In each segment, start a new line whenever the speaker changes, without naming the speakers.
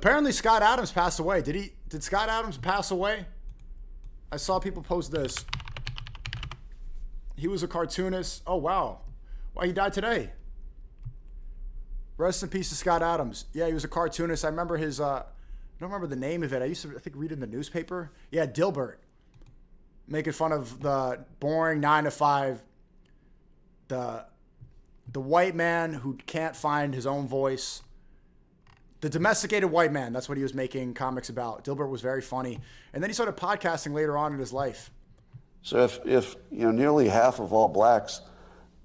Apparently Scott Adams passed away. Did Scott Adams pass away? I saw people post this. He was a cartoonist. Oh, wow. Well, he died today. Rest in peace to Scott Adams. Yeah, he was a cartoonist. I remember his, I don't remember the name of it. I used to, I think, read it in the newspaper. Yeah, Dilbert. Making fun of the boring 9-to-5, the white man who can't find his own voice. The domesticated white man, that's what he was making comics about. Dilbert was very funny. And then he started podcasting later on in his life.
So if nearly half of all blacks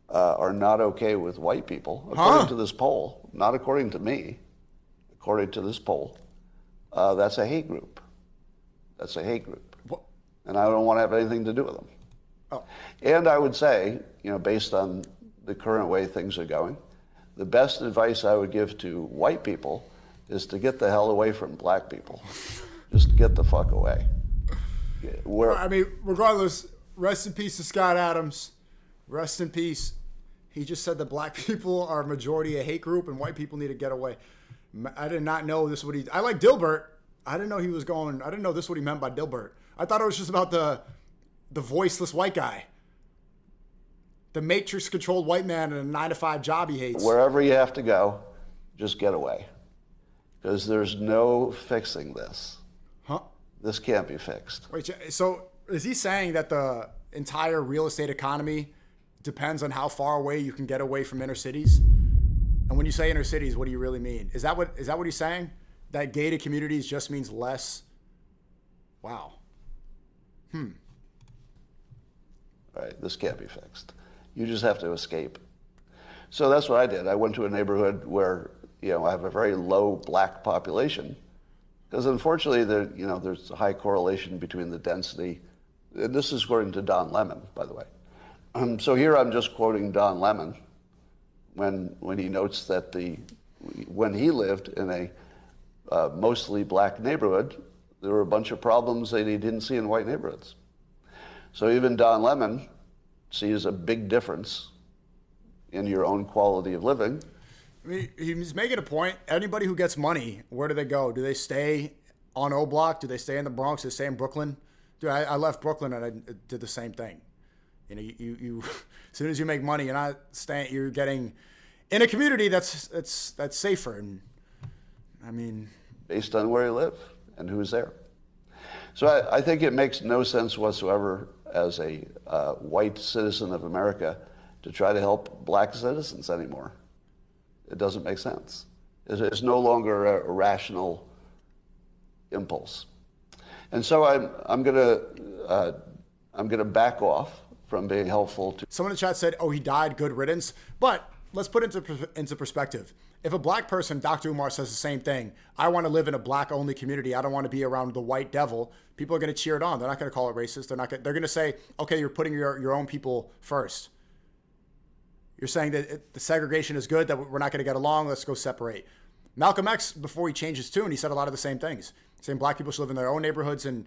are not okay with white people, according to this poll, not according to me, according to this poll, that's a hate group. That's a hate group.
What?
And I don't want to have anything to do with them.
Oh.
And I would say, based on the current way things are going, the best advice I would give to white people is to get the hell away from black people. Just get the fuck away.
I mean, regardless, rest in peace to Scott Adams. Rest in peace. He just said that black people are a majority a hate group and white people need to get away. I did not know this is what he... I like Dilbert. I didn't know he was going... I didn't know this is what he meant by Dilbert. I thought it was just about the voiceless white guy. The matrix-controlled white man in a 9-to-5 job he hates.
Wherever you have to go, just get away. Because there's no fixing this.
Huh?
This can't be fixed.
Wait, so is he saying that the entire real estate economy depends on how far away you can get away from inner cities? And when you say inner cities, what do you really mean? Is that what he's saying? That gated communities just means less? Wow.
All right, this can't be fixed. You just have to escape. So that's what I did. I went to a neighborhood where, I have a very low black population. Because unfortunately, there's a high correlation between the density. And this is according to Don Lemon, by the way. So here I'm just quoting Don Lemon when he notes that when he lived in a mostly black neighborhood, there were a bunch of problems that he didn't see in white neighborhoods. So even Don Lemon sees a big difference in your own quality of living.
I mean, he's making a point. Anybody who gets money, where do they go? Do they stay on O Block? Do they stay in the Bronx? Do they stay in Brooklyn? Dude, I left Brooklyn and I did the same thing. You as soon as you make money, you're getting in a community that's safer. And I mean,
based on where you live and who's there. So I think it makes no sense whatsoever as a white citizen of America to try to help black citizens anymore. It doesn't make sense. It's no longer a rational impulse. And so I'm gonna back off from being helpful to...
Someone in the chat said, oh, he died, good riddance. But let's put it into perspective. If a black person, Dr. Umar, says the same thing, I want to live in a black-only community, I don't want to be around the white devil, people are going to cheer it on. They're not going to call it racist. They're going to say, okay, you're putting your own people first. You're saying that the segregation is good, that we're not going to get along, let's go separate. Malcolm X, before he changed his tune, he said a lot of the same things. Saying black people should live in their own neighborhoods and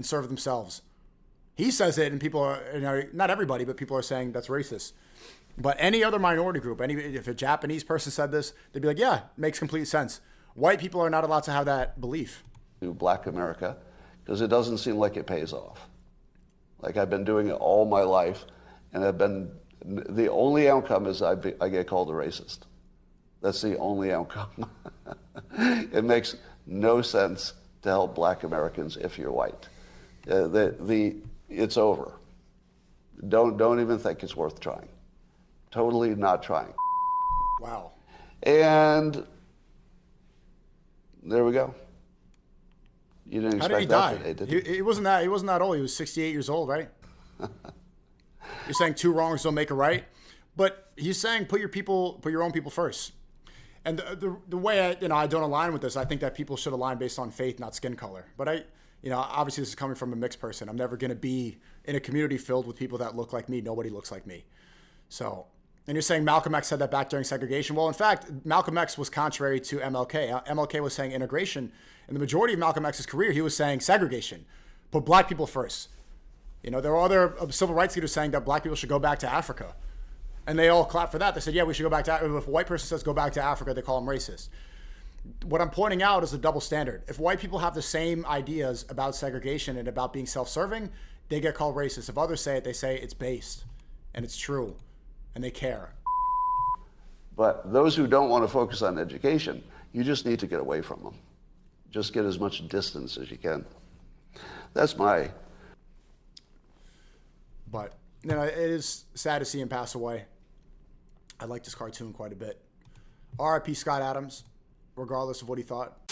serve themselves. He says it, and people are, not everybody, but people are saying that's racist. But any other minority group, if a Japanese person said this, they'd be like, yeah, it makes complete sense. White people are not allowed to have that belief.
To black America, because it doesn't seem like it pays off. Like I've been doing it all my life, and the only outcome is I get called a racist. That's the only outcome. It makes no sense to help black Americans if you're white. It's over. Don't even think it's worth trying. Totally not trying.
Wow.
And there we go. You didn't expect that today, did you?
He wasn't that old. He was 68 years old, right? You're saying two wrongs don't make a right, but he's saying put your own people first. And the way I don't align with this, I think that people should align based on faith, not skin color. But obviously this is coming from a mixed person. I'm never going to be in a community filled with people that look like me. Nobody looks like me. So, and you're saying Malcolm X said that back during segregation. Well, in fact, Malcolm X was contrary to MLK. MLK was saying integration. In the majority of Malcolm X's career, he was saying segregation. Put black people first. There were other civil rights leaders saying that black people should go back to Africa. And they all clapped for that. They said, yeah, we should go back to Africa. If a white person says go back to Africa, they call him racist. What I'm pointing out is a double standard. If white people have the same ideas about segregation and about being self-serving, they get called racist. If others say it, they say it's based and it's true and they care.
But those who don't want to focus on education, you just need to get away from them. Just get as much distance as you can. That's my...
But, you know, it is sad to see him pass away. I like this cartoon quite a bit. R.I.P. Scott Adams, regardless of what he thought.